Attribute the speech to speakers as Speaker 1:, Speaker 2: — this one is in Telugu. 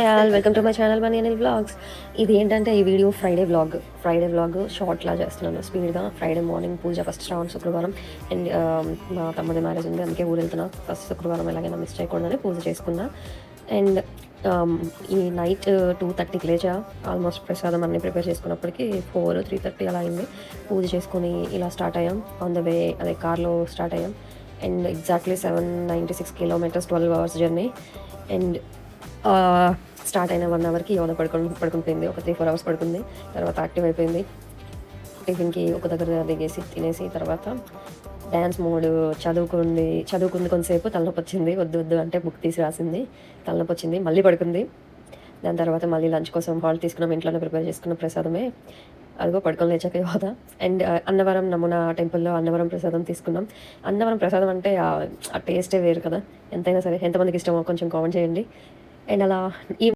Speaker 1: All welcome to my channel money Anil vlogs. ఇది ఏంటంటే ఈ వీడియో ఫ్రైడే వ్లాగ్ షార్ట్లా చేస్తున్నాను స్పీడ్గా. ఫ్రైడే మార్నింగ్ పూజ, ఫస్ట్ శ్రావణ శుక్రవారం. అండ్ మా తమ్ముడి మ్యారేజ్ ఉంది, అందుకే ఊరు వెళ్తున్నా. ఫస్ట్ శుక్రవారం ఎలాగైనా మిస్ చేయకూడదని పూజ చేసుకున్నా. అండ్ ఈ నైట్ 2:30కి లేచా. ఆల్మోస్ట్ ప్రసాదం అన్నీ ప్రిపేర్ చేసుకున్నప్పటికీ 3:30 అలా అయింది. పూజ చేసుకొని ఇలా స్టార్ట్ అయ్యాం. ఆన్ ద వే అదే కార్లో స్టార్ట్ అయ్యాం. And exactly 796 kilometres, 12 hours journey. And start అయిన 1 అవర్కి యోన పడుకునిపోయింది. ఒక 3-4 అవర్స్ పడుకుంది. తర్వాత యాక్టివ్ అయిపోయింది. టిఫిన్కి ఒక దగ్గర దిగేసి తినేసి తర్వాత డ్యాన్స్ మోడ్ చదువుకుంది కొంతసేపు. తలనొప్పి వచ్చింది, వద్దు అంటే బుక్ తీసి రాసింది. తలనొప్పి వచ్చింది, మళ్ళీ పడుకుంది. దాని తర్వాత మళ్ళీ లంచ్ కోసం హాల్ తీసుకున్నాం. ఇంట్లోనే ప్రిపేర్ చేసుకున్న ప్రసాదమే అదిగో పడుకొని లేచాక యోధ. అండ్ అన్నవరం నమూనా టెంపుల్లో అన్నవరం ప్రసాదం తీసుకున్నాం. అన్నవరం ప్రసాదం అంటే ఆ టేస్టే వేరు కదా. ఎంతైనా సరే, ఎంతమందికి ఇష్టమో కొంచెం కామెంట్ చేయండి. అండ్ అలా ఈ